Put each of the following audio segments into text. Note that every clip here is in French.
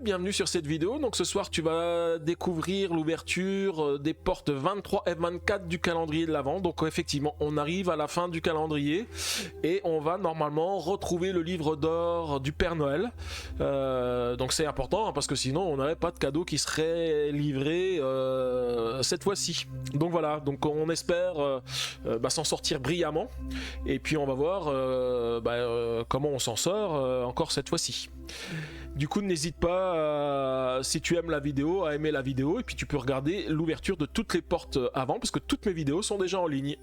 bienvenue sur cette vidéo. Donc ce soir tu vas découvrir l'ouverture des portes 23 et 24 du calendrier de l'Avent. Donc effectivement on arrive à la fin du calendrier et on va normalement retrouver le livre d'or du Père Noël. Donc c'est important hein, parce que sinon on n'aurait pas de cadeau qui serait livré cette fois-ci. Donc voilà, donc on espère s'en sortir brillamment et puis on va voir comment on s'en sort encore cette fois-ci. Du coup n'hésite pas si tu aimes la vidéo à aimer la vidéo et puis tu peux regarder l'ouverture de toutes les portes avant parce que toutes mes vidéos sont déjà en ligne.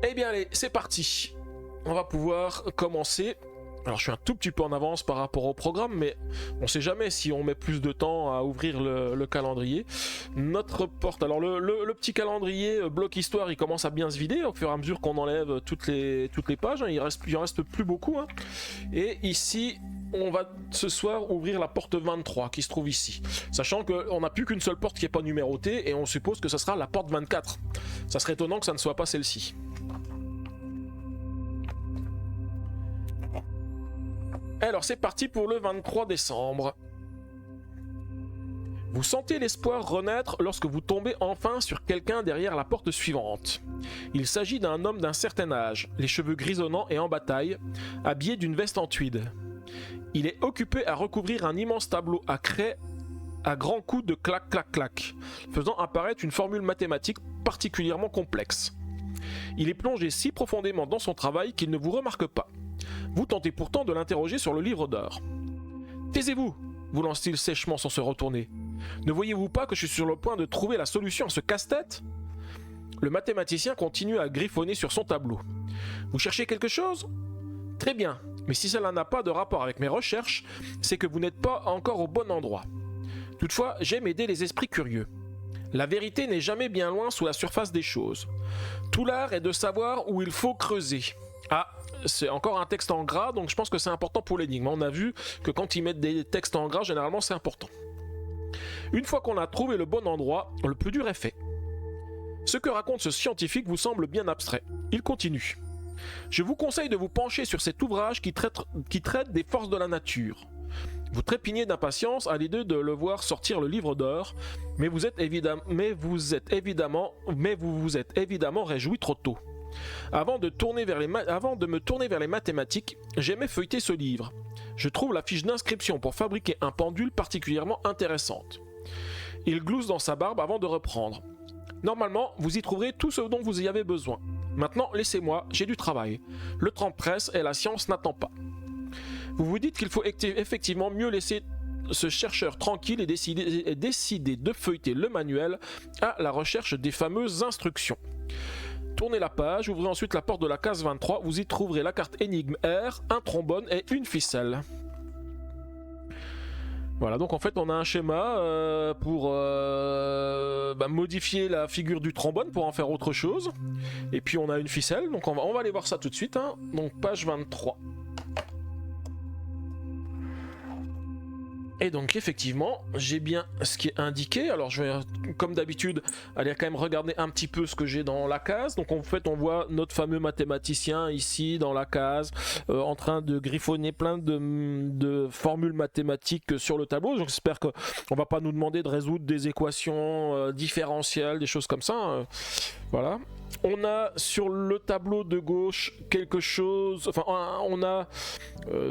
Et bien allez, c'est parti. On va pouvoir commencer. Alors je suis un tout petit peu en avance par rapport au programme, mais on sait jamais si on met plus de temps à ouvrir le calendrier. Notre porte, alors le petit calendrier bloc histoire, il commence à bien se vider au fur et à mesure qu'on enlève toutes les pages, hein. Il en reste plus beaucoup, hein. Et ici, on va ce soir ouvrir la porte 23 qui se trouve ici. Sachant qu'on n'a plus qu'une seule porte qui n'est pas numérotée et on suppose que ça sera la porte 24. Ça serait étonnant que ça ne soit pas celle-ci. Alors c'est parti pour le 23 décembre. Vous sentez l'espoir renaître lorsque vous tombez enfin sur quelqu'un derrière la porte suivante. Il s'agit d'un homme d'un certain âge, les cheveux grisonnants et en bataille, habillé d'une veste en tweed. Il est occupé à recouvrir un immense tableau à craie à grands coups de clac clac clac, faisant apparaître une formule mathématique particulièrement complexe. Il est plongé si profondément dans son travail qu'il ne vous remarque pas. Vous tentez pourtant de l'interroger sur le livre d'or. « Taisez-vous » vous lance-t-il sèchement sans se retourner. « Ne voyez-vous pas que je suis sur le point de trouver la solution à ce casse-tête » Le mathématicien continue à griffonner sur son tableau. « Vous cherchez quelque chose ? Très bien, mais si cela n'a pas de rapport avec mes recherches, c'est que vous n'êtes pas encore au bon endroit. Toutefois, j'aime aider les esprits curieux. La vérité n'est jamais bien loin sous la surface des choses. Tout l'art est de savoir où il faut creuser. » Ah, c'est encore un texte en gras, donc je pense que c'est important pour l'énigme. On a vu que quand ils mettent des textes en gras, généralement c'est important. Une fois qu'on a trouvé le bon endroit, le plus dur est fait. Ce que raconte ce scientifique vous semble bien abstrait. Il continue. Je vous conseille de vous pencher sur cet ouvrage qui traite des forces de la nature. Vous trépignez d'impatience à l'idée de le voir sortir le livre d'or, mais vous vous êtes évidemment réjoui trop tôt. Avant de me tourner vers les mathématiques, j'aimais feuilleter ce livre. Je trouve la fiche d'inscription pour fabriquer un pendule particulièrement intéressante. Il glousse dans sa barbe avant de reprendre. Normalement, vous y trouverez tout ce dont vous y avez besoin. Maintenant, laissez-moi, j'ai du travail. Le temps presse et la science n'attend pas. Vous vous dites qu'il faut effectivement mieux laisser ce chercheur tranquille et décider de feuilleter le manuel à la recherche des fameuses instructions. Tournez la page, ouvrez ensuite la porte de la case 23, vous y trouverez la carte énigme R, un trombone et une ficelle. Voilà, donc en fait on a un schéma pour modifier la figure du trombone pour en faire autre chose. Et puis on a une ficelle, donc on va aller voir ça tout de suite, hein. Donc page 23. Et donc effectivement, j'ai bien ce qui est indiqué. Alors je vais, comme d'habitude, aller quand même regarder un petit peu ce que j'ai dans la case. Donc en fait, on voit notre fameux mathématicien ici dans la case, en train de griffonner plein de formules mathématiques sur le tableau. Donc j'espère qu'on ne va pas nous demander de résoudre des équations différentielles, des choses comme ça. Voilà. On a sur le tableau de gauche quelque chose, enfin on a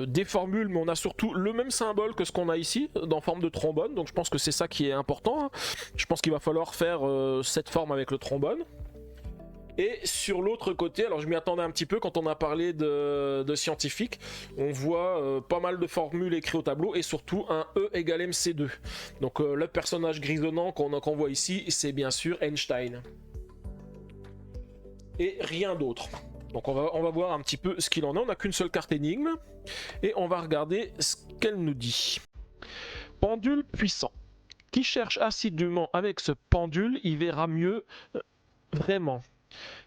des formules, mais on a surtout le même symbole que ce qu'on a ici, dans forme de trombone, donc je pense que c'est ça qui est important, hein. Je pense qu'il va falloir faire cette forme avec le trombone. Et sur l'autre côté, alors je m'y attendais un petit peu quand on a parlé de scientifique, on voit pas mal de formules écrites au tableau et surtout un E égale MC2. Donc le personnage grisonnant qu'on voit ici, c'est bien sûr Einstein. Et rien d'autre. Donc on va voir un petit peu ce qu'il en est. On n'a qu'une seule carte énigme et on va regarder ce qu'elle nous dit. Pendule puissant. Qui cherche assidûment avec ce pendule y verra mieux vraiment.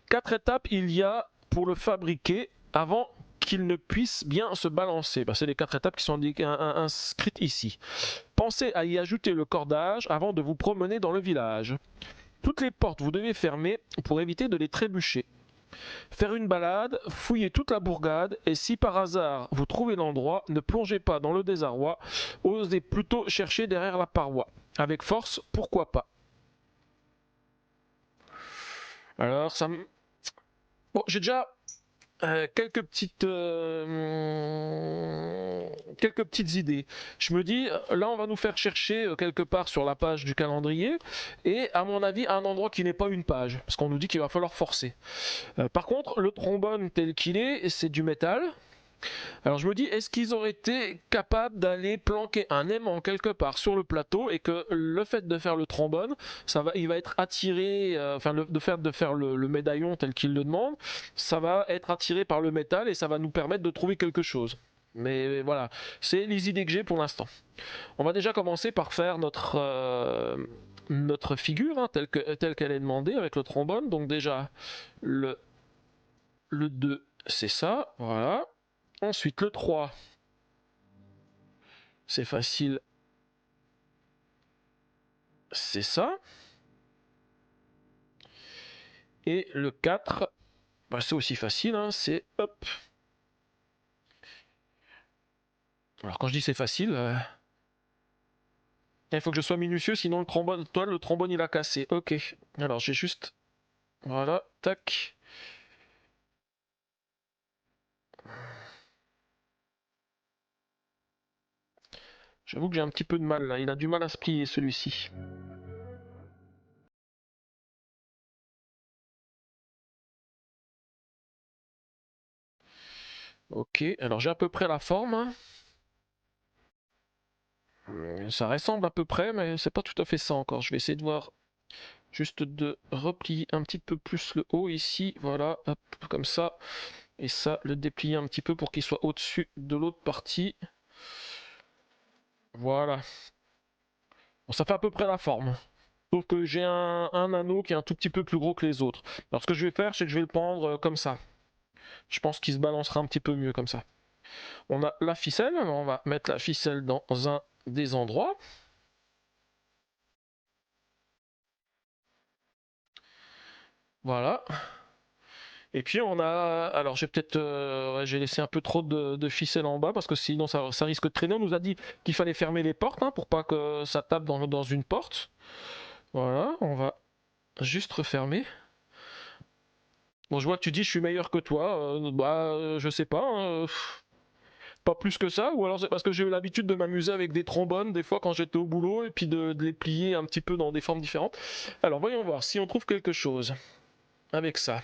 4 étapes il y a pour le fabriquer avant qu'il ne puisse bien se balancer. C'est les 4 étapes qui sont inscrites ici. Pensez à y ajouter le cordage avant de vous promener dans le village. Toutes les portes vous devez fermer pour éviter de les trébucher. Faire une balade, fouiller toute la bourgade, et si par hasard vous trouvez l'endroit, ne plongez pas dans le désarroi, osez plutôt chercher derrière la paroi. Avec force, pourquoi pas. Alors, ça me... Bon, j'ai déjà quelques petites idées. Je me dis, là, on va nous faire chercher quelque part sur la page du calendrier, et à mon avis, à un endroit qui n'est pas une page, parce qu'on nous dit qu'il va falloir forcer. Par contre, le trombone tel qu'il est, c'est du métal. Alors je me dis, est-ce qu'ils auraient été capables d'aller planquer un aimant quelque part sur le plateau et que le fait de faire le trombone, il va être attiré, de faire le médaillon tel qu'il le demande, ça va être attiré par le métal et ça va nous permettre de trouver quelque chose. Mais voilà, c'est les idées que j'ai pour l'instant. On va déjà commencer par faire notre figure telle qu'elle est demandée avec le trombone. Donc déjà, le 2, c'est ça, voilà. Ensuite, le 3, c'est facile, c'est ça. Et le 4, bah, c'est aussi facile, hein, c'est hop. Alors quand je dis c'est facile, il faut que je sois minutieux, sinon le trombone il a cassé. Ok, alors j'ai juste, voilà, tac. J'avoue que j'ai un petit peu de mal là, il a du mal à se plier celui-ci. Ok, alors j'ai à peu près la forme, hein. Ça ressemble à peu près, mais c'est pas tout à fait ça encore. Je vais essayer de voir, juste de replier un petit peu plus le haut ici, voilà, hop, comme ça. Et ça, le déplier un petit peu pour qu'il soit au-dessus de l'autre partie. Voilà. Bon, ça fait à peu près la forme. Sauf que j'ai un anneau qui est un tout petit peu plus gros que les autres. Alors ce que je vais faire, c'est que je vais le prendre comme ça. Je pense qu'il se balancera un petit peu mieux comme ça. On a la ficelle, on va mettre la ficelle dans un des endroits. Voilà. Et puis on a... Alors j'ai peut-être... j'ai laissé un peu trop de ficelle en bas parce que sinon ça risque de traîner. On nous a dit qu'il fallait fermer les portes pour pas que ça tape dans une porte. Voilà, on va juste refermer. Bon, je vois que tu dis je suis meilleur que toi. Je sais pas, hein, pas plus que ça. Ou alors c'est parce que j'ai eu l'habitude de m'amuser avec des trombones des fois quand j'étais au boulot et puis de les plier un petit peu dans des formes différentes. Alors voyons voir si on trouve quelque chose avec ça.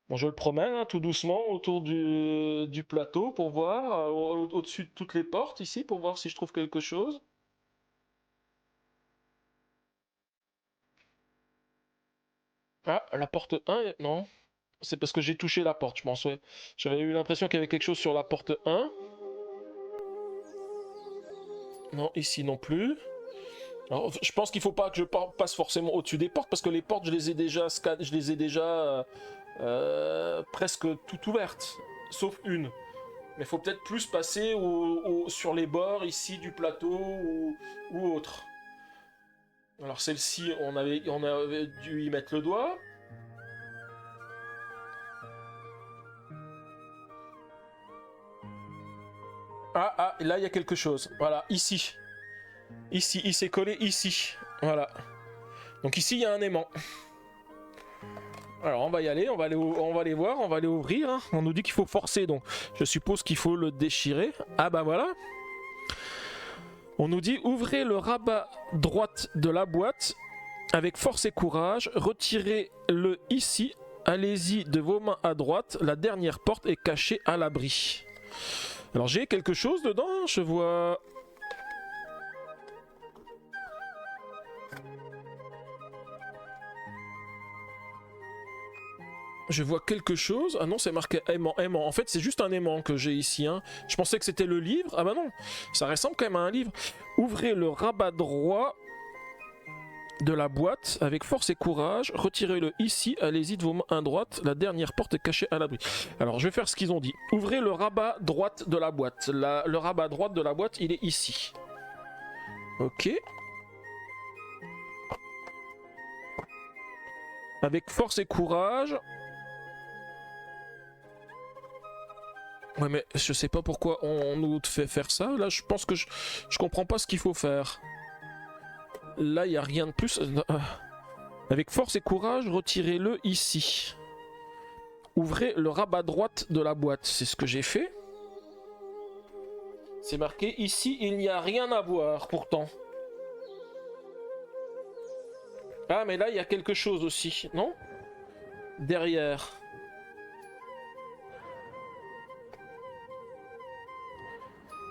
Bon, je le promène tout doucement autour du plateau pour voir, au-dessus de toutes les portes ici, pour voir si je trouve quelque chose. Ah, la porte 1, non. C'est parce que j'ai touché la porte, je pense, ouais. J'avais eu l'impression qu'il y avait quelque chose sur la porte 1. Non, ici non plus. Alors, je pense qu'il faut pas que je passe forcément au-dessus des portes, parce que les portes, je les ai déjà, presque toutes ouvertes, sauf une. Mais il faut peut-être plus passer sur les bords ici du plateau ou autre. Alors celle-ci, on avait dû y mettre le doigt. Là il y a quelque chose. Voilà, ici. Ici, il s'est collé ici. Voilà. Donc ici, il y a un aimant. Alors on va y aller, on va aller voir, on va aller ouvrir. Hein. On nous dit qu'il faut forcer, donc je suppose qu'il faut le déchirer. Ah bah voilà. On nous dit ouvrez le rabat droite de la boîte avec force et courage, retirez-le ici, allez-y de vos mains à droite, la dernière porte est cachée à l'abri. Alors j'ai quelque chose dedans, je vois... Je vois quelque chose. Ah non, c'est marqué aimant, aimant. En fait, c'est juste un aimant que j'ai ici. Hein. Je pensais que c'était le livre. Ah bah non, ça ressemble quand même à un livre. Ouvrez le rabat droit de la boîte avec force et courage. Retirez-le ici. Allez-y de vos mains à droite. La dernière porte est cachée à l'abri. Alors, je vais faire ce qu'ils ont dit. Ouvrez le rabat droite de la boîte. Le rabat droite de la boîte, il est ici. Ok. Avec force et courage. Ouais, mais je sais pas pourquoi on nous fait faire ça. Là, je pense que je comprends pas ce qu'il faut faire. Là, il n'y a rien de plus. Avec force et courage, retirez-le ici. Ouvrez le rabat droite de la boîte. C'est ce que j'ai fait. C'est marqué ici, il n'y a rien à voir pourtant. Ah, mais là, il y a quelque chose aussi, non? Derrière.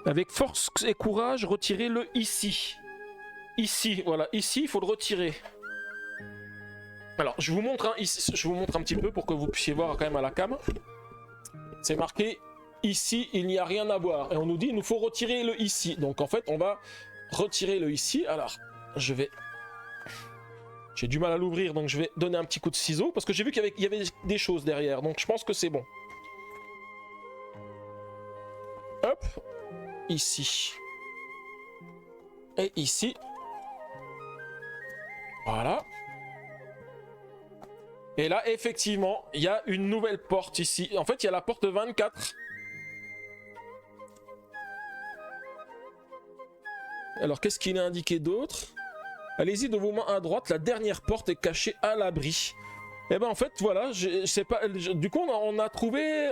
Avec force et courage, retirez-le ici. Ici, voilà. Ici, il faut le retirer. Alors, je vous montre, ici, je vous montre un petit peu pour que vous puissiez voir quand même à la cam. C'est marqué ici, il n'y a rien à voir. Et on nous dit, il nous faut retirer le ici. Donc en fait, on va retirer le ici. Alors, je vais... J'ai du mal à l'ouvrir, donc je vais donner un petit coup de ciseau. Parce que j'ai vu qu'il y avait des choses derrière. Donc je pense que c'est bon. Hop. Ici. Et ici. Voilà. Et là, effectivement, il y a une nouvelle porte ici. En fait, il y a la porte 24. Alors, qu'est-ce qu'il est indiqué d'autre? Allez-y de vos mains à droite, la dernière porte est cachée à l'abri. Et ben en fait, voilà, je sais pas. Du coup, on a trouvé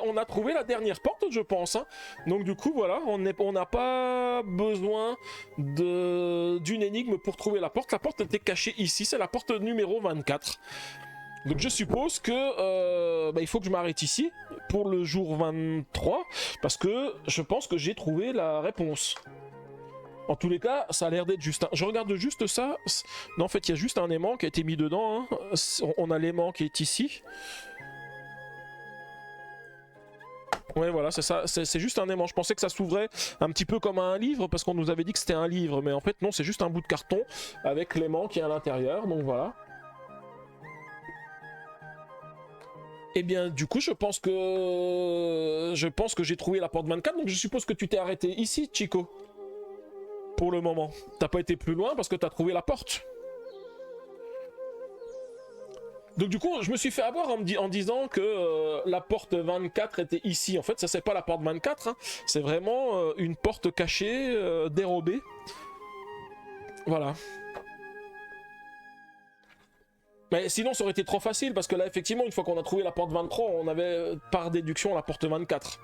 la dernière porte, je pense. Hein. Donc du coup, voilà, on n'a pas besoin d'une énigme pour trouver la porte. La porte était cachée ici, c'est la porte numéro 24. Donc je suppose que il faut que je m'arrête ici pour le jour 23 parce que je pense que j'ai trouvé la réponse. En tous les cas, ça a l'air d'être juste. Je regarde juste ça. Non, en fait, il y a juste un aimant qui a été mis dedans. Hein. On a l'aimant qui est ici. Ouais, voilà, c'est ça. C'est juste un aimant. Je pensais que ça s'ouvrait un petit peu comme un livre parce qu'on nous avait dit que c'était un livre. Mais en fait, non, c'est juste un bout de carton avec l'aimant qui est à l'intérieur. Donc voilà. Eh bien, du coup, je pense que j'ai trouvé la porte 24. Donc je suppose que tu t'es arrêté ici, Chico. Pour le moment. T'as pas été plus loin parce que t'as trouvé la porte. Donc du coup, je me suis fait avoir en disant que la porte 24 était ici. En fait, ça c'est pas la porte 24. Hein. C'est vraiment une porte cachée, dérobée. Voilà. Mais sinon, ça aurait été trop facile parce que là, effectivement, une fois qu'on a trouvé la porte 23, on avait par déduction la porte 24.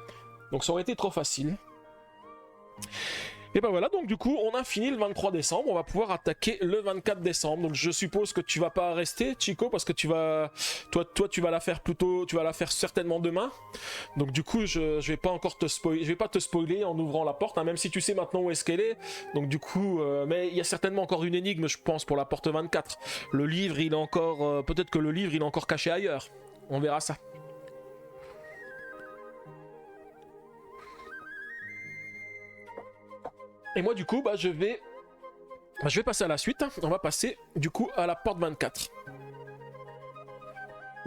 Donc ça aurait été trop facile. Et ben voilà, donc du coup, on a fini le 23 décembre, on va pouvoir attaquer le 24 décembre. Donc je suppose que tu vas pas rester, Chico, parce que tu vas... Toi, tu vas la faire plutôt... Tu vas la faire certainement demain. Donc du coup, je vais pas encore te spoiler... Je vais pas te spoiler en ouvrant la porte, hein, même si tu sais maintenant où est-ce qu'elle est. Donc du coup... mais il y a certainement encore une énigme, je pense, pour la porte 24. Le livre, il est encore... Peut-être que le livre, il est encore caché ailleurs. On verra ça. Et moi du coup je vais passer à la suite, hein. On va passer du coup à la porte 24.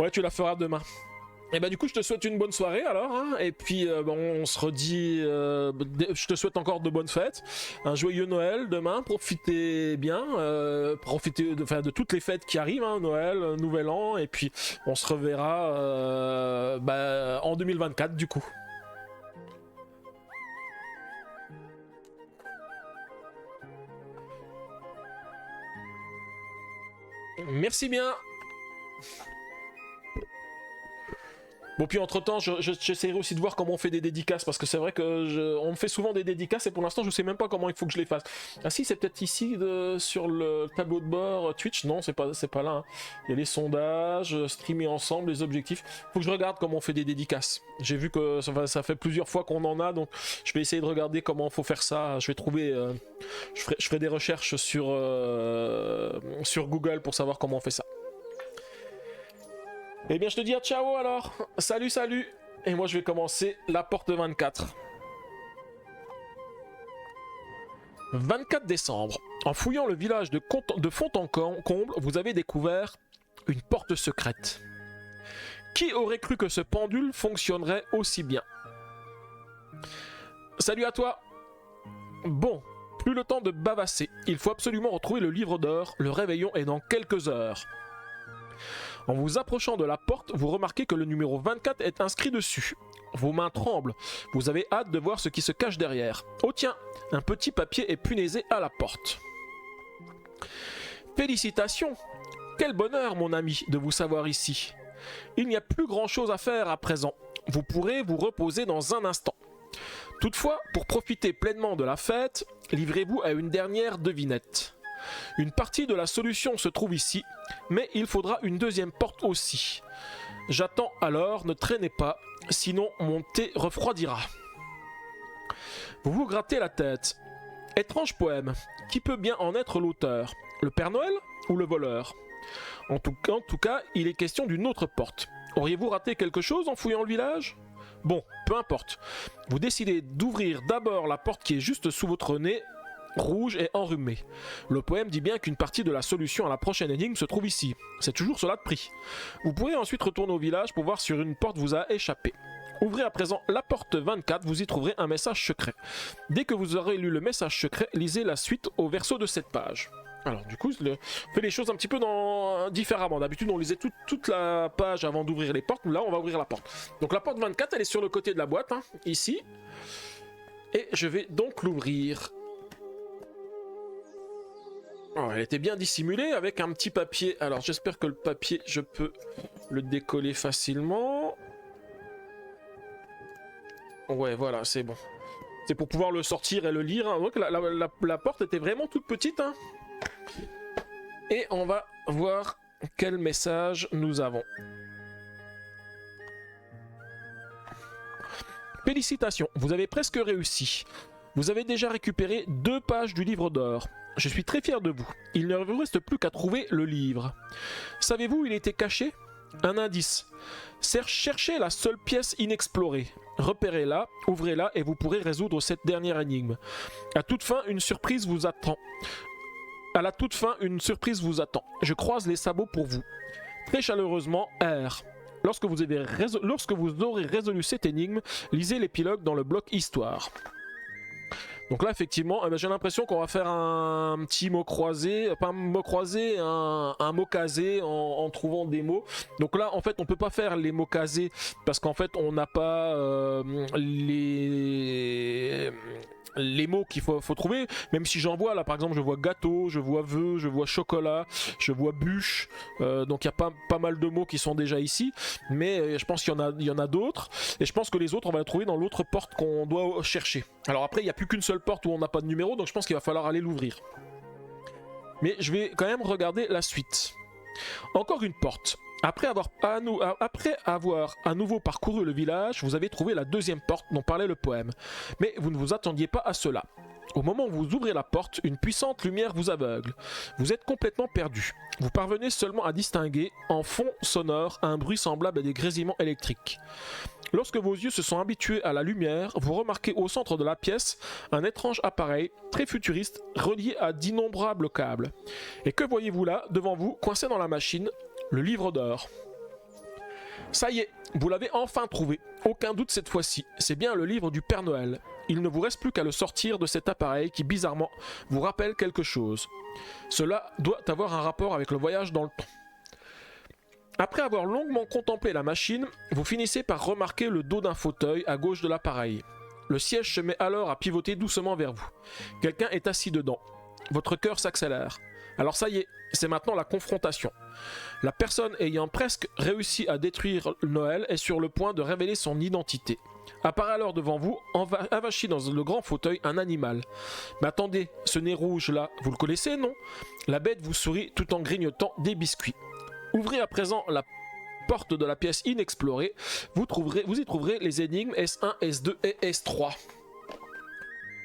Ouais, tu la feras demain. Et bah du coup je te souhaite une bonne soirée alors, hein. Et puis on se redit, je te souhaite encore de bonnes fêtes, un joyeux Noël demain, profitez bien, profitez de toutes les fêtes qui arrivent, hein, Noël, Nouvel An, et puis on se reverra en 2024 du coup. Merci bien. Bon, puis entre temps, j'essaierai aussi de voir comment on fait des dédicaces parce que c'est vrai que on me fait souvent des dédicaces et pour l'instant, je sais même pas comment il faut que je les fasse. Ah si, c'est peut-être ici sur le tableau de bord Twitch. Non, c'est pas là. Hein. Il y a les sondages, streamer ensemble, les objectifs. Faut que je regarde comment on fait des dédicaces. J'ai vu que ça fait plusieurs fois qu'on en a, donc je vais essayer de regarder comment faut faire ça. Je vais trouver, je ferai des recherches sur Google pour savoir comment on fait ça. Eh bien je te dis à ciao alors, salut salut. Et moi je vais commencer la porte 24. 24 décembre. En fouillant le village de fond en comble, vous avez découvert une porte secrète. Qui aurait cru que ce pendule fonctionnerait aussi bien? Salut à toi. Bon, plus le temps de bavasser. Il faut absolument retrouver le livre d'or. Le réveillon est dans quelques heures. En vous approchant de la porte, vous remarquez que le numéro 24 est inscrit dessus. Vos mains tremblent, vous avez hâte de voir ce qui se cache derrière. Oh tiens, un petit papier est punaisé à la porte. Félicitations! Quel bonheur, mon ami, de vous savoir ici. Il n'y a plus grand-chose à faire à présent. Vous pourrez vous reposer dans un instant. Toutefois, pour profiter pleinement de la fête, livrez-vous à une dernière devinette. Une partie de la solution se trouve ici, mais il faudra une deuxième porte aussi. J'attends alors, ne traînez pas, sinon mon thé refroidira. Vous vous grattez la tête. Étrange poème. Qui peut bien en être l'auteur? Le Père Noël ou le voleur? En tout cas, il est question d'une autre porte. Auriez-vous raté quelque chose en fouillant le village? Bon, peu importe. Vous décidez d'ouvrir d'abord la porte qui est juste sous votre nez, rouge et enrhumée. Le poème dit bien qu'une partie de la solution à la prochaine énigme se trouve ici. C'est toujours cela de prix. Vous pourrez ensuite retourner au village pour voir si une porte vous a échappé. Ouvrez à présent la porte 24, vous y trouverez un message secret. Dès que vous aurez lu le message secret, lisez la suite au verso de cette page. Alors du coup, on fait les choses un petit peu différemment. D'habitude, on lisait toute la page avant d'ouvrir les portes. Là, on va ouvrir la porte. Donc la porte 24, elle est sur le côté de la boîte, hein, ici. Et je vais donc l'ouvrir. Oh, elle était bien dissimulée avec un petit papier. Alors j'espère que le papier, je peux le décoller facilement. Ouais, voilà, c'est bon. C'est pour pouvoir le sortir et le lire. Hein. Donc la porte était vraiment toute petite. Hein. Et on va voir quel message nous avons. Félicitations, vous avez presque réussi. Vous avez déjà récupéré 2 pages du livre d'or. Je suis très fier de vous. Il ne vous reste plus qu'à trouver le livre. Savez-vous où il était caché? Un indice. Cherchez la seule pièce inexplorée. Repérez-la, ouvrez-la et vous pourrez résoudre cette dernière énigme. À toute fin, une surprise vous attend. À la toute fin, une surprise vous attend. Je croise les sabots pour vous. Très chaleureusement, R. Lorsque vous aurez résolu cette énigme, lisez l'épilogue dans le bloc Histoire. Donc là, effectivement, j'ai l'impression qu'on va faire un petit mot croisé, pas un mot croisé, un mot casé en trouvant des mots. Donc là, en fait, on peut pas faire les mots casés parce qu'en fait, on n'a pas les mots qu'il faut trouver. Même si j'en vois, là, par exemple, je vois gâteau, je vois vœux, je vois chocolat, je vois bûche. Donc il y a pas mal de mots qui sont déjà ici. Mais je pense qu'il y en a d'autres. Et je pense que les autres, on va les trouver dans l'autre porte qu'on doit chercher. Alors après, il n'y a plus qu'une seule porte où on n'a pas de numéro, donc je pense qu'il va falloir aller l'ouvrir. Mais je vais quand même regarder la suite. Encore une porte. Après avoir à nouveau parcouru le village, vous avez trouvé la deuxième porte dont parlait le poème. Mais vous ne vous attendiez pas à cela. Au moment où vous ouvrez la porte, une puissante lumière vous aveugle. Vous êtes complètement perdu. Vous parvenez seulement à distinguer, en fond sonore, un bruit semblable à des grésillements électriques. Lorsque vos yeux se sont habitués à la lumière, vous remarquez au centre de la pièce un étrange appareil très futuriste relié à d'innombrables câbles. Et que voyez-vous là, devant vous, coincé dans la machine? Le livre d'or. Ça y est, vous l'avez enfin trouvé. Aucun doute cette fois-ci, c'est bien le livre du Père Noël. Il ne vous reste plus qu'à le sortir de cet appareil qui, bizarrement, vous rappelle quelque chose. Cela doit avoir un rapport avec le voyage dans le temps. Après avoir longuement contemplé la machine, vous finissez par remarquer le dos d'un fauteuil à gauche de l'appareil. Le siège se met alors à pivoter doucement vers vous. Quelqu'un est assis dedans. Votre cœur s'accélère. Alors ça y est, c'est maintenant la confrontation. La personne ayant presque réussi à détruire Noël est sur le point de révéler son identité. Apparaît alors devant vous, avachi dans le grand fauteuil, un animal. Mais attendez, ce nez rouge là, vous le connaissez, non? La bête vous sourit tout en grignotant des biscuits. Ouvrez à présent la porte de la pièce inexplorée, vous y trouverez les énigmes S1, S2 et S3.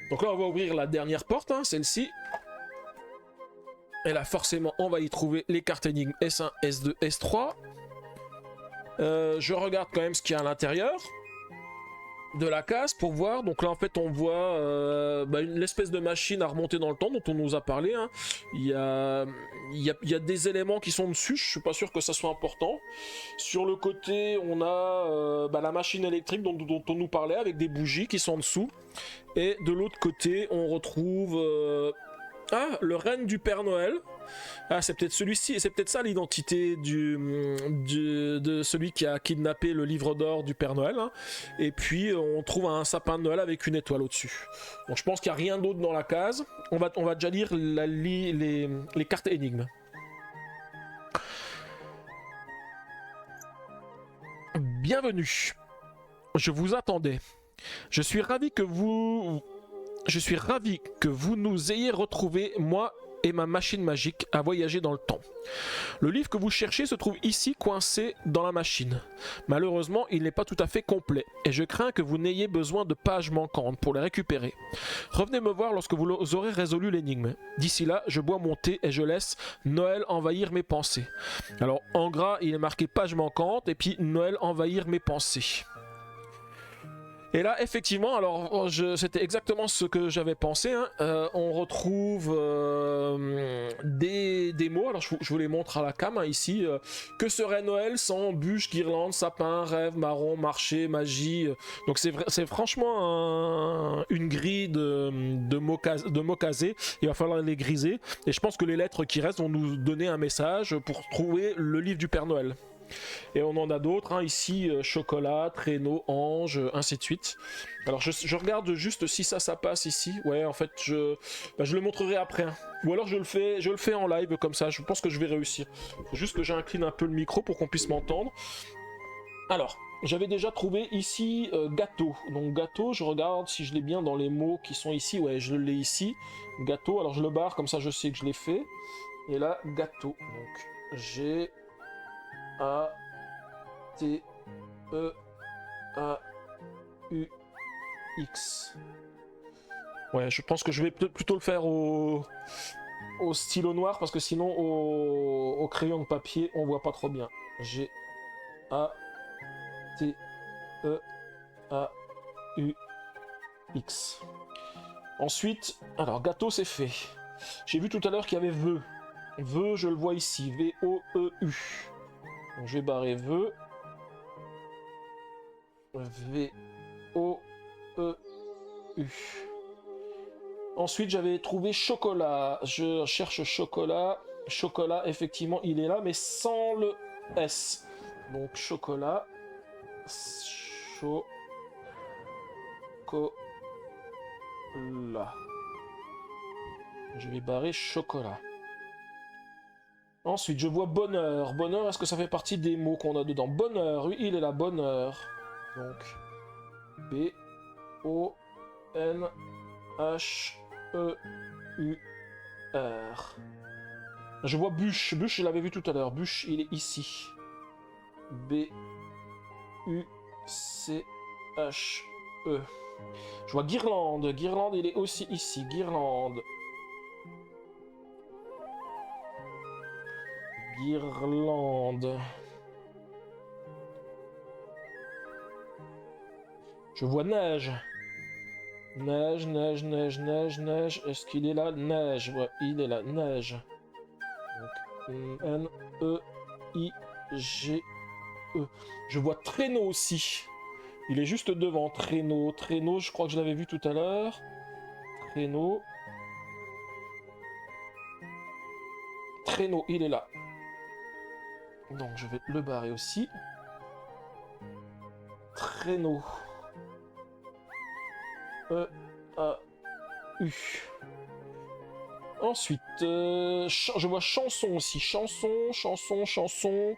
Donc là on va ouvrir la dernière porte, hein, celle-ci. Et là forcément on va y trouver les cartes énigmes S1, S2, S3. Je regarde quand même ce qu'il y a à l'intérieur de la case pour voir. Donc là en fait on voit une espèce de machine à remonter dans le temps dont on nous a parlé, hein. Il y a des éléments qui sont dessus, je suis pas sûr que ça soit important. Sur le côté on a la machine électrique dont on nous parlait avec des bougies qui sont dessous. Et de l'autre côté on retrouve le renne du Père Noël. Ah, c'est peut-être celui-ci, c'est peut-être ça l'identité de celui qui a kidnappé le livre d'or du Père Noël. Hein. Et puis on trouve un sapin de Noël avec une étoile au-dessus. Donc je pense qu'il n'y a rien d'autre dans la case. On va déjà lire les cartes énigmes. Bienvenue. Je vous attendais. Je suis ravi que vous nous ayez retrouvés, moi et ma machine magique, à voyager dans le temps. Le livre que vous cherchez se trouve ici, coincé dans la machine. Malheureusement, il n'est pas tout à fait complet, et je crains que vous n'ayez besoin de pages manquantes pour les récupérer. Revenez me voir lorsque vous aurez résolu l'énigme. D'ici là, je bois mon thé et je laisse Noël envahir mes pensées. Alors, en gras, il est marqué pages manquantes, et puis Noël envahir mes pensées. Et là, effectivement, alors c'était exactement ce que j'avais pensé. Hein. On retrouve des mots. Alors je vous les montre à la cam hein, ici. Que serait Noël sans bûche, guirlande, sapin, rêve, marron, marché, magie. Donc c'est franchement une grille de mots casés. Il va falloir les griser. Et je pense que les lettres qui restent vont nous donner un message pour trouver le livre du Père Noël. Et on en a d'autres, hein, ici, chocolat, traîneau, ange, ainsi de suite. Alors je regarde juste si ça passe ici. Ouais, en fait, je le montrerai après. Hein. Ou alors je le fais en live comme ça, je pense que je vais réussir. Faut juste que j'incline un peu le micro pour qu'on puisse m'entendre. Alors, j'avais déjà trouvé ici gâteau. Donc gâteau, je regarde si je l'ai bien dans les mots qui sont ici. Ouais, je l'ai ici. Gâteau, alors je le barre, comme ça je sais que je l'ai fait. Et là, gâteau. Donc, j'ai... A T E A U X. Ouais, je pense que je vais plutôt le faire au stylo noir parce que sinon au crayon de papier on voit pas trop bien. G A T E A U X. Ensuite, alors gâteau c'est fait. J'ai vu tout à l'heure qu'il y avait vœu. Vœu, je le vois ici. V-O-E-U. Donc je vais barrer vœu. V-O-E-U. Ensuite, j'avais trouvé chocolat. Je cherche chocolat. Chocolat, effectivement, il est là, mais sans le S. Donc chocolat. Chocolat. Je vais barrer chocolat. Ensuite, je vois bonheur. Bonheur, est-ce que ça fait partie des mots qu'on a dedans? Bonheur, oui, il est là, bonheur. Donc, B-O-N-H-E-U-R. Je vois bûche. Bûche, je l'avais vu tout à l'heure. Bûche, il est ici. B-U-C-H-E. Je vois guirlande. Guirlande, il est aussi ici. Guirlande. Guirlande. Je vois neige. Neige, neige, neige, neige, neige. Est-ce qu'il est là? Neige. Ouais, il est là. Neige. Donc, N-E-I-G-E. Je vois traîneau aussi. Il est juste devant. Traîneau. Traîneau, je crois que je l'avais vu tout à l'heure. Traîneau. Traîneau, il est là. Donc je vais le barrer aussi. Traîneau. E-A-U. Ensuite, je vois chanson aussi. Chanson, chanson, chanson.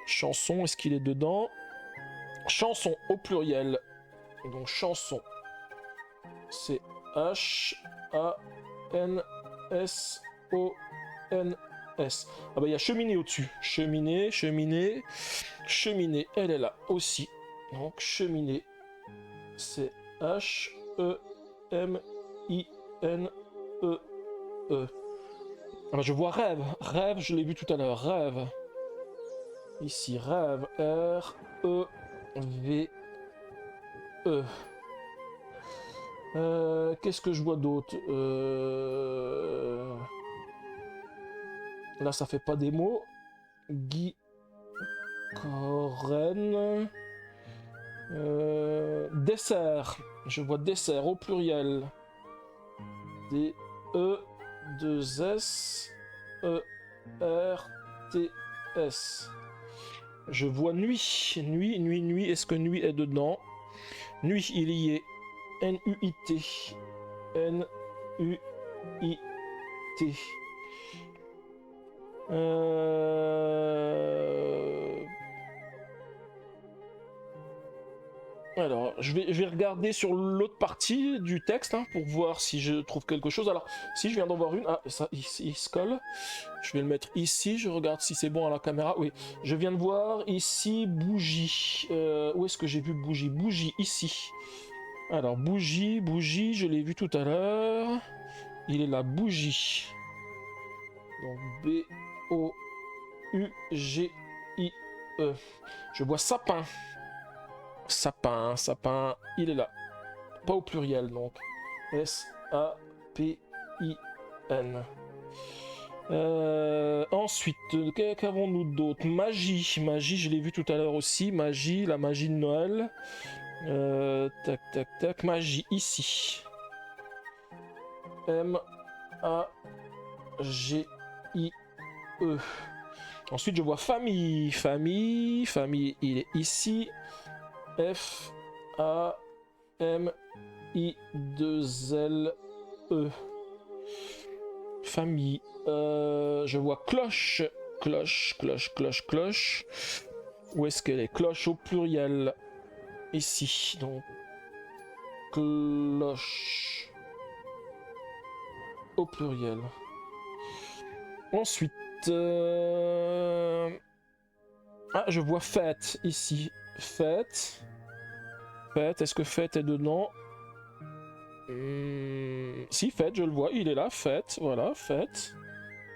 Chanson, est-ce qu'il est dedans? Chanson au pluriel. Donc chanson. C'est H-A-N-S-O-N-S. Ah bah il y a cheminée au-dessus. Cheminée, cheminée, cheminée. Elle est là aussi. Donc cheminée. C'est H-E-M-I-N-E-E. Alors je vois rêve. Rêve, je l'ai vu tout à l'heure. Rêve. Ici, rêve. R-E-V-E. Qu'est-ce que je vois d'autre? Là, ça fait pas des mots. Guy. Coren. Dessert. Je vois dessert au pluriel. D-E-2-S. E-R-T-S. Je vois nuit. Nuit. Est-ce que nuit est dedans? Nuit, il y est. N-U-I-T. N-U-I-T. Alors, je vais regarder sur l'autre partie du texte hein, pour voir si je trouve quelque chose. Alors, si je viens d'en voir une, ah, ça, il se colle. Je vais le mettre ici, je regarde si c'est bon à la caméra. Oui, je viens de voir ici bougie. Où est-ce que j'ai vu bougie? Bougie, ici. Alors, bougie, je l'ai vu tout à l'heure. Il est là, bougie. Donc, B-O-U-G-I-E. Je vois sapin. Sapin, il est là. Pas au pluriel, donc. S-A-P-I-N. Ensuite, qu'avons-nous d'autre? Magie, je l'ai vu tout à l'heure aussi. Magie, la magie de Noël. Tac. Magie, ici. M-A-G-I-E. Ensuite, je vois famille, il est ici. F-A-M-I-2-L-E. Famille. Je vois cloche. Où est-ce qu'elle est? Cloche au pluriel. Ici, donc. Cloche. Au pluriel. Ensuite. Ah, je vois fête ici. Fête. Est-ce que fête est dedans? Si, fête, je le vois, il est là, fête, voilà, fête.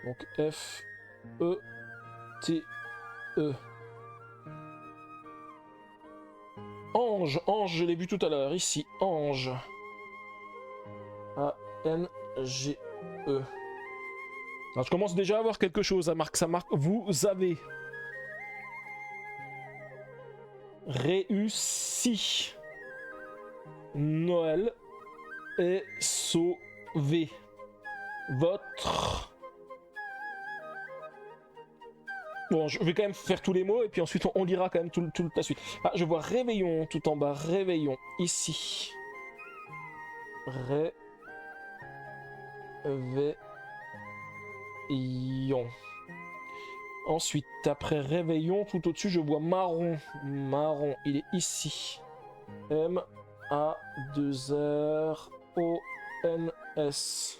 Donc F-E-T-E. Ange, je l'ai vu tout à l'heure, ici, ange. A-N-G-E. Alors, je commence déjà à avoir quelque chose, ça marque, vous avez réussi. Noël est sauvé. Votre... Bon, je vais quand même faire tous les mots et puis ensuite on lira quand même toute la suite. Ah, je vois réveillon tout en bas. Réveillon, ici. Réveillon. Ensuite, après réveillon, tout au-dessus, je vois marron. Marron, il est ici. M-A-2-R-O-N-S.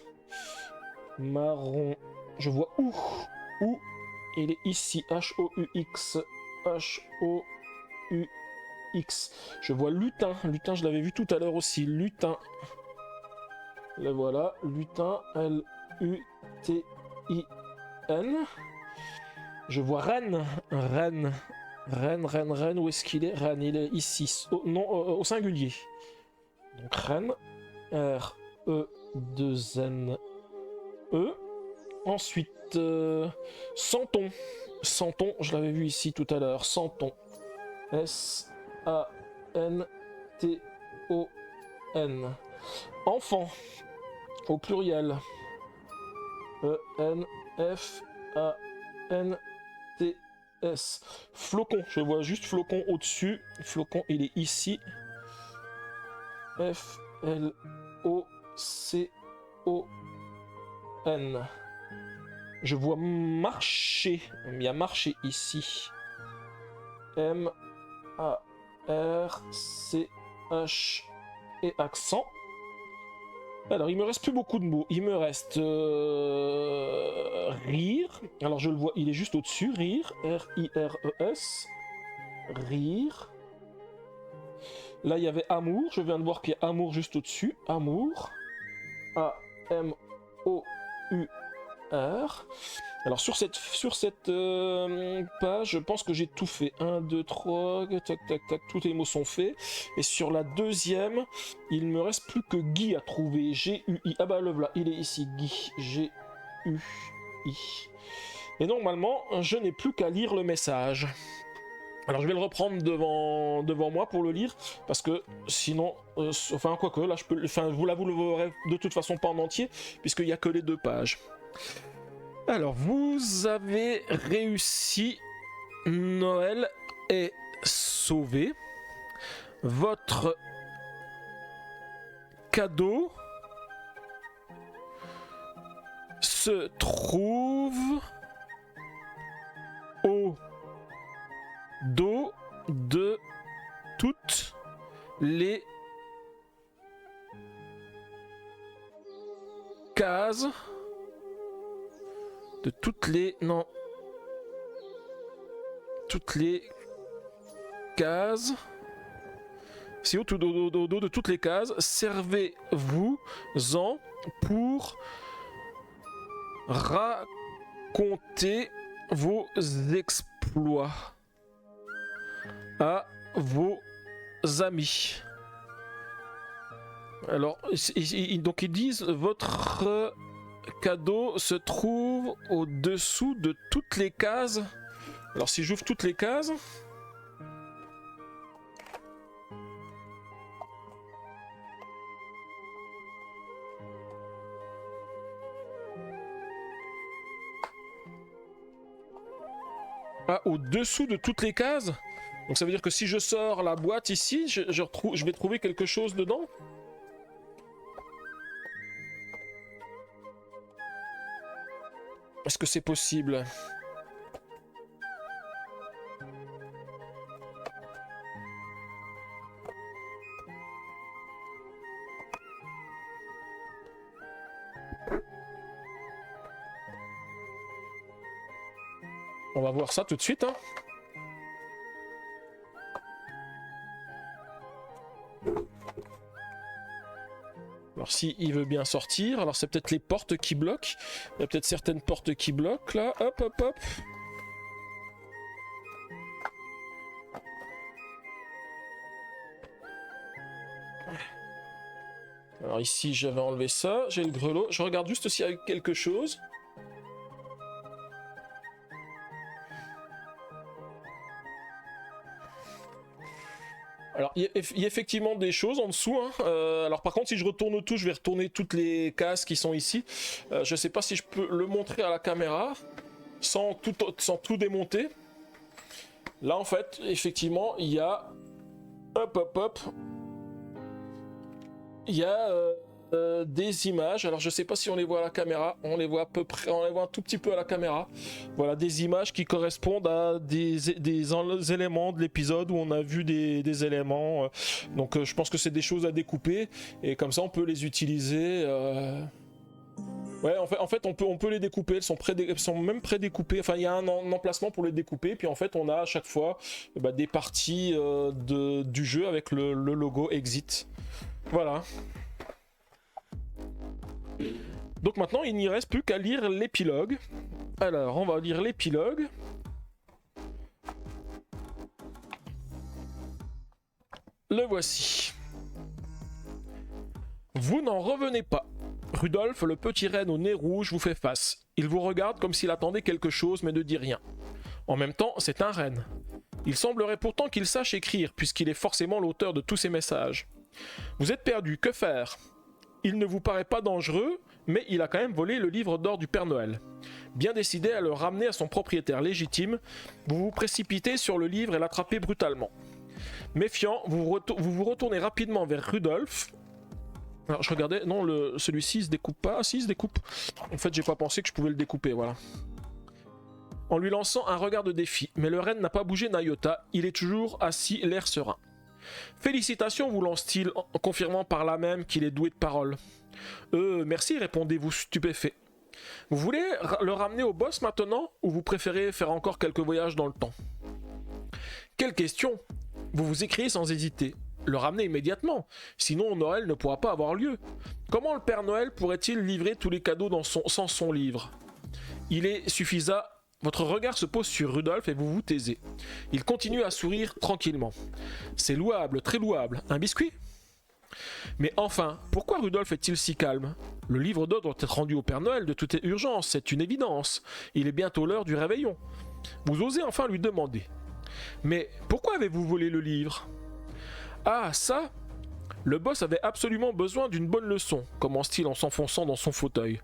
Marron. Je vois où. Il est ici. H-O-U-X. H-O-U-X. Je vois lutin. Lutin, je l'avais vu tout à l'heure aussi. Lutin. Le voilà. Lutin. L-U-T-I-N. Je vois reine. Reine. Où est-ce qu'il est? Reine, il est ici. Au singulier. Donc reine. R-E-2-N-E. Ensuite, Santon. Santon, je l'avais vu ici tout à l'heure. Santon. S-A-N-T-O-N. Enfant. Au pluriel. E-N-F-A-N-T-S. Flocon. Je vois juste flocon au-dessus. Flocon, il est ici. F-L-O-C-O-N. Je vois marcher. Il y a marché ici. M-A-R-C-H et accent. Alors, il me reste plus beaucoup de mots. Il me reste rire. Alors, je le vois, il est juste au-dessus. Rire. R-I-R-E-S. Rire. Là, il y avait amour. Je viens de voir qu'il y a amour juste au-dessus. Amour. A-M-O-U-R. Alors, sur cette page, je pense que j'ai tout fait. 1, 2, 3, tac, tous les mots sont faits. Et sur la deuxième, il me reste plus que Guy à trouver. G-U-I. Ah bah, le voilà, il est ici. Guy. G-U-I. Et normalement, je n'ai plus qu'à lire le message. Alors je vais le reprendre devant moi pour le lire, parce que sinon, quoique, là je peux, vous le verrez de toute façon pas en entier, puisqu'il n'y a que les 2 pages. Alors, vous avez réussi. Noël est sauvé. Votre cadeau se trouve au dos de toutes les cases de toutes les cases. C'est au dos de toutes les cases. Servez-vous-en pour raconter vos exploits à vos amis. Alors, donc ils disent votre cadeau se trouve au-dessous de toutes les cases. Alors si j'ouvre toutes les cases... Ah, au-dessous de toutes les cases. Donc ça veut dire que si je sors la boîte ici, je vais trouver quelque chose dedans. Est-ce que c'est possible ? On va voir ça tout de suite, hein. Alors si il veut bien sortir, alors c'est peut-être les portes qui bloquent. Il y a peut-être certaines portes qui bloquent là. Hop hop hop. Alors ici j'avais enlevé ça, j'ai le grelot. Je regarde juste s'il y a quelque chose. Alors, il y a effectivement des choses en dessous. Hein. Alors, par contre, si je retourne tout, je vais retourner toutes les cases qui sont ici. Je ne sais pas si je peux le montrer à la caméra sans tout démonter. Là, en fait, effectivement, il y a... Hop, hop, hop. Il y a des images. Alors, je ne sais pas si on les voit à la caméra. On les voit à peu près, on les voit un tout petit peu à la caméra. Voilà, des images qui correspondent à des éléments de l'épisode où on a vu des éléments. Donc, je pense que c'est des choses à découper. Et comme ça, on peut les utiliser... Ouais, en fait, on peut les découper. Elles sont même pré-découpées. Enfin, il y a un emplacement pour les découper. Puis, en fait, on a à chaque fois des parties du jeu avec le logo Exit. Voilà. Donc maintenant, il n'y reste plus qu'à lire l'épilogue. Alors, on va lire l'épilogue. Le voici. Vous n'en revenez pas. Rudolf, le petit renne au nez rouge, vous fait face. Il vous regarde comme s'il attendait quelque chose, mais ne dit rien. En même temps, c'est un renne. Il semblerait pourtant qu'il sache écrire, puisqu'il est forcément l'auteur de tous ces messages. Vous êtes perdu, que faire ? Il ne vous paraît pas dangereux, mais il a quand même volé le livre d'or du Père Noël. Bien décidé à le ramener à son propriétaire légitime, vous vous précipitez sur le livre et l'attrapez brutalement. Méfiant, vous vous retournez rapidement vers Rudolf. Alors je regardais, non, celui-ci se découpe pas. Ah si, il se découpe. En fait, j'ai pas pensé que je pouvais le découper, voilà. En lui lançant un regard de défi, mais le renne n'a pas bougé d'un iota, il est toujours assis, l'air serein. Félicitations, vous lance-t-il, en confirmant par là même qu'il est doué de parole. Merci, répondez-vous stupéfait. Vous voulez le ramener au boss maintenant, ou vous préférez faire encore quelques voyages dans le temps ? Quelle question ? Vous vous écriez sans hésiter. Le ramener immédiatement, sinon Noël ne pourra pas avoir lieu. Comment le Père Noël pourrait-il livrer tous les cadeaux sans son livre ? Il est suffisant. Votre regard se pose sur Rudolf et vous vous taisez. Il continue à sourire tranquillement. C'est louable, très louable. Un biscuit ? Mais enfin, pourquoi Rudolf est-il si calme ? Le livre d'or doit être rendu au Père Noël de toute urgence, c'est une évidence. Il est bientôt l'heure du réveillon. Vous osez enfin lui demander. Mais pourquoi avez-vous volé le livre ? Ah, ça ? Le boss avait absolument besoin d'une bonne leçon, commence-t-il en s'enfonçant dans son fauteuil.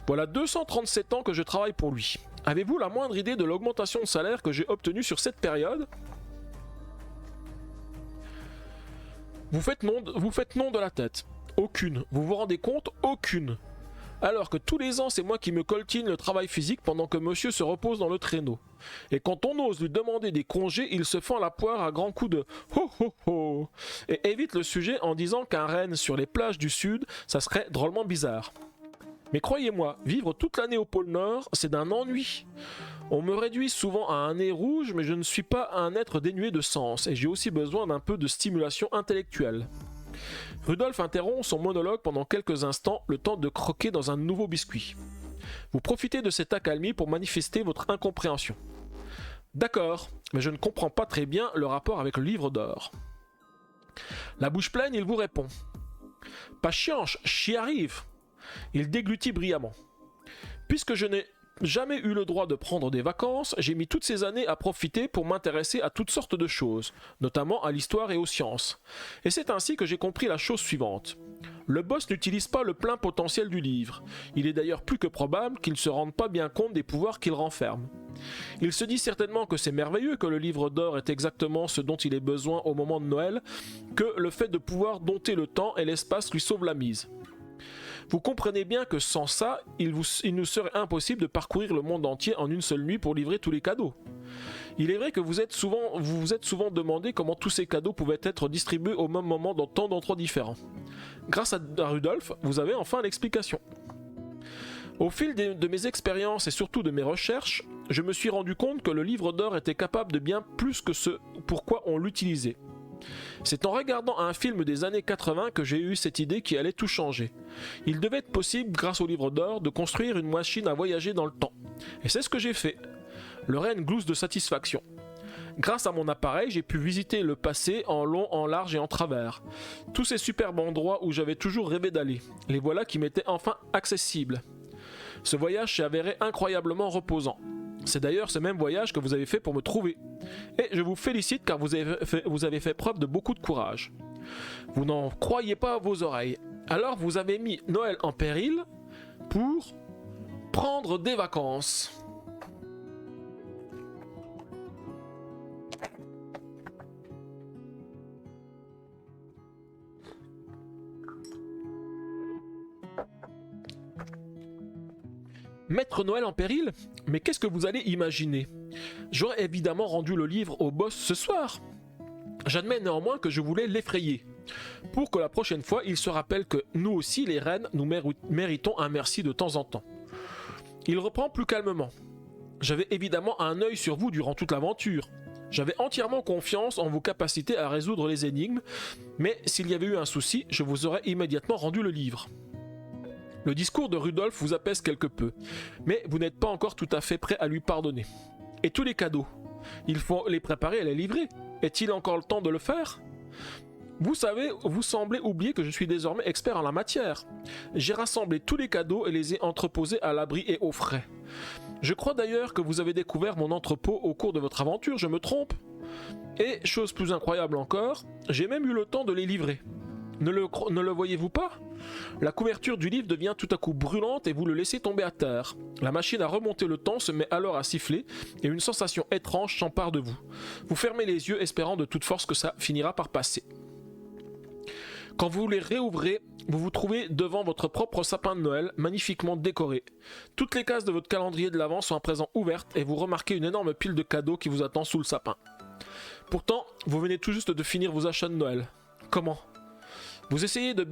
Voilà 237 ans que je travaille pour lui. Avez-vous la moindre idée de l'augmentation de salaire que j'ai obtenue sur cette période ? Vous faites non de la tête. Aucune. Vous vous rendez compte ? Aucune. Alors que tous les ans, c'est moi qui me coltine le travail physique pendant que monsieur se repose dans le traîneau. Et quand on ose lui demander des congés, il se fend la poire à grands coups de ho ho ho et évite le sujet en disant qu'un renne sur les plages du sud, ça serait drôlement bizarre. Mais croyez-moi, vivre toute l'année au pôle Nord, c'est d'un ennui. On me réduit souvent à un nez rouge, mais je ne suis pas un être dénué de sens, et j'ai aussi besoin d'un peu de stimulation intellectuelle. Rudolf interrompt son monologue pendant quelques instants, le temps de croquer dans un nouveau biscuit. Vous profitez de cette accalmie pour manifester votre incompréhension. D'accord, mais je ne comprends pas très bien le rapport avec le livre d'or. La bouche pleine, il vous répond. Patience, j'y arrive. Il déglutit brillamment. Puisque je n'ai jamais eu le droit de prendre des vacances, j'ai mis toutes ces années à profiter pour m'intéresser à toutes sortes de choses, notamment à l'histoire et aux sciences. Et c'est ainsi que j'ai compris la chose suivante. Le boss n'utilise pas le plein potentiel du livre. Il est d'ailleurs plus que probable qu'il ne se rende pas bien compte des pouvoirs qu'il renferme. Il se dit certainement que c'est merveilleux que le livre d'or est exactement ce dont il ait besoin au moment de Noël, que le fait de pouvoir dompter le temps et l'espace lui sauve la mise. Vous comprenez bien que sans ça, il nous serait impossible de parcourir le monde entier en une seule nuit pour livrer tous les cadeaux. Il est vrai que vous vous êtes souvent demandé comment tous ces cadeaux pouvaient être distribués au même moment dans tant d'endroits différents. Grâce à Rudolf, vous avez enfin l'explication. Au fil de mes expériences et surtout de mes recherches, je me suis rendu compte que le livre d'or était capable de bien plus que ce pourquoi on l'utilisait. C'est en regardant un film des années 80 que j'ai eu cette idée qui allait tout changer. Il devait être possible, grâce au livre d'or, de construire une machine à voyager dans le temps. Et c'est ce que j'ai fait. Le renne glousse de satisfaction. Grâce à mon appareil, j'ai pu visiter le passé en long, en large et en travers. Tous ces superbes endroits où j'avais toujours rêvé d'aller. Les voilà qui m'étaient enfin accessibles. Ce voyage s'est avéré incroyablement reposant. C'est d'ailleurs ce même voyage que vous avez fait pour me trouver. Et je vous félicite car vous avez fait preuve de beaucoup de courage. Vous n'en croyez pas à vos oreilles. Alors vous avez mis Noël en péril pour prendre des vacances. Mettre Noël en péril ? Mais qu'est-ce que vous allez imaginer ? J'aurais évidemment rendu le livre au boss ce soir. J'admets néanmoins que je voulais l'effrayer. Pour que la prochaine fois, il se rappelle que nous aussi, les reines, nous méritons un merci de temps en temps. Il reprend plus calmement. J'avais évidemment un œil sur vous durant toute l'aventure. J'avais entièrement confiance en vos capacités à résoudre les énigmes, mais s'il y avait eu un souci, je vous aurais immédiatement rendu le livre. Le discours de Rudolf vous apaise quelque peu, mais vous n'êtes pas encore tout à fait prêt à lui pardonner. Et tous les cadeaux, il faut les préparer et les livrer. Est-il encore le temps de le faire ? Vous savez, vous semblez oublier que je suis désormais expert en la matière. J'ai rassemblé tous les cadeaux et les ai entreposés à l'abri et au frais. Je crois d'ailleurs que vous avez découvert mon entrepôt au cours de votre aventure, je me trompe ? Et, chose plus incroyable encore, j'ai même eu le temps de les livrer. Ne le voyez-vous pas ? La couverture du livre devient tout à coup brûlante et vous le laissez tomber à terre. La machine à remonter le temps se met alors à siffler et une sensation étrange s'empare de vous. Vous fermez les yeux espérant de toute force que ça finira par passer. Quand vous les réouvrez, vous vous trouvez devant votre propre sapin de Noël, magnifiquement décoré. Toutes les cases de votre calendrier de l'Avent sont à présent ouvertes et vous remarquez une énorme pile de cadeaux qui vous attend sous le sapin. Pourtant, vous venez tout juste de finir vos achats de Noël. Comment ? Vous essayez de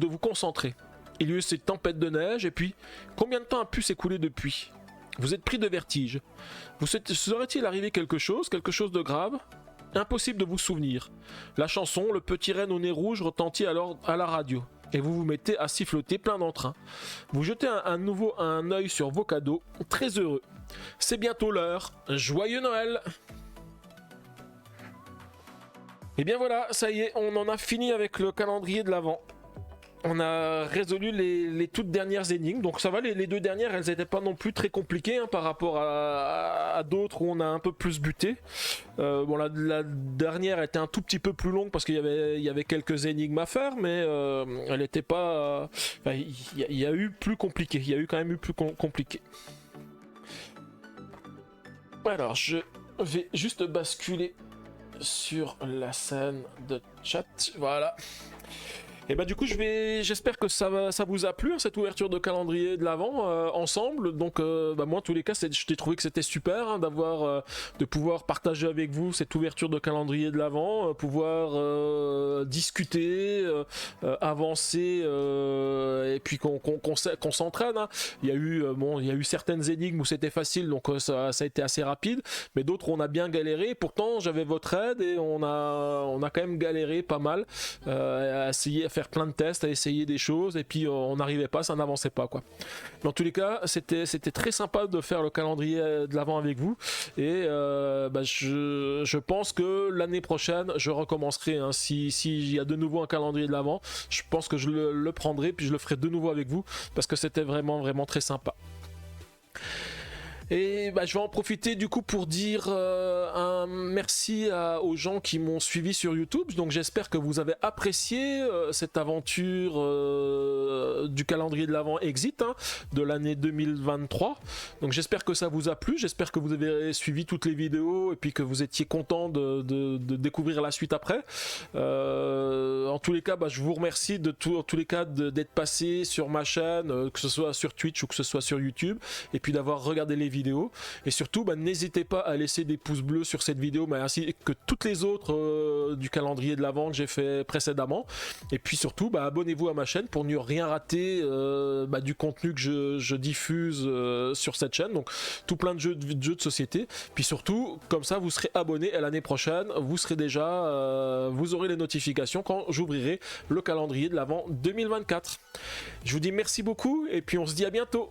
vous concentrer. Il y a eu cette tempête de neige et puis, combien de temps a pu s'écouler depuis ? Vous êtes pris de vertige. Vous serait-il arrivé quelque chose de grave ? Impossible de vous souvenir. La chanson, le petit renne au nez rouge retentit alors à la radio. Et vous vous mettez à siffloter plein d'entrain. Vous jetez un œil sur vos cadeaux, très heureux. C'est bientôt l'heure. Joyeux Noël ! Et bien voilà, ça y est, on en a fini avec le calendrier de l'Avent. on a résolu les toutes dernières énigmes, donc ça va, les deux dernières elles n'étaient pas non plus très compliquées hein, par rapport à d'autres où on a un peu plus buté. Bon, la dernière était un tout petit peu plus longue parce qu'il y avait quelques énigmes à faire, mais elle n'était pas... il y a eu plus compliqué, il y a eu quand même eu plus compliqué. Alors je vais juste basculer sur la scène de chat, voilà. Et bah du coup j'espère que ça vous a plu hein, cette ouverture de calendrier de l'Avent ensemble. Donc moi en tous les cas j'ai trouvé que c'était super hein, de pouvoir partager avec vous cette ouverture de calendrier de l'Avent, pouvoir discuter, avancer et puis qu'on s'entraîne hein. Il y a eu certaines énigmes où c'était facile donc ça a été assez rapide, mais d'autres on a bien galéré. Pourtant j'avais votre aide et on a quand même galéré pas mal à essayer faire plein de tests, à essayer des choses et puis on n'arrivait pas, ça n'avançait pas quoi. Dans tous les cas c'était très sympa de faire le calendrier de l'Avent avec vous et je pense que l'année prochaine je recommencerai hein. Si y a de nouveau un calendrier de l'Avent, je pense que je le prendrai puis je le ferai de nouveau avec vous parce que c'était vraiment très sympa. Et je vais en profiter du coup pour dire un merci aux gens qui m'ont suivi sur YouTube. Donc j'espère que vous avez apprécié cette aventure du calendrier de l'Avent Exit hein, de l'année 2023. Donc j'espère que ça vous a plu, j'espère que vous avez suivi toutes les vidéos et puis que vous étiez content de découvrir la suite après. En tous les cas, je vous remercie en tous les cas d'être passé sur ma chaîne, que ce soit sur Twitch ou que ce soit sur YouTube, et puis d'avoir regardé les vidéos. Et surtout, n'hésitez pas à laisser des pouces bleus sur cette vidéo, mais ainsi que toutes les autres du calendrier de l'Avent que j'ai fait précédemment. Et puis surtout, abonnez-vous à ma chaîne pour ne rien rater du contenu que je diffuse sur cette chaîne. Donc tout plein de jeux de société. Puis surtout, comme ça, vous serez abonné à l'année prochaine. Vous serez déjà, vous aurez les notifications quand j'ouvrirai le calendrier de l'Avent 2024. Je vous dis merci beaucoup et puis on se dit à bientôt.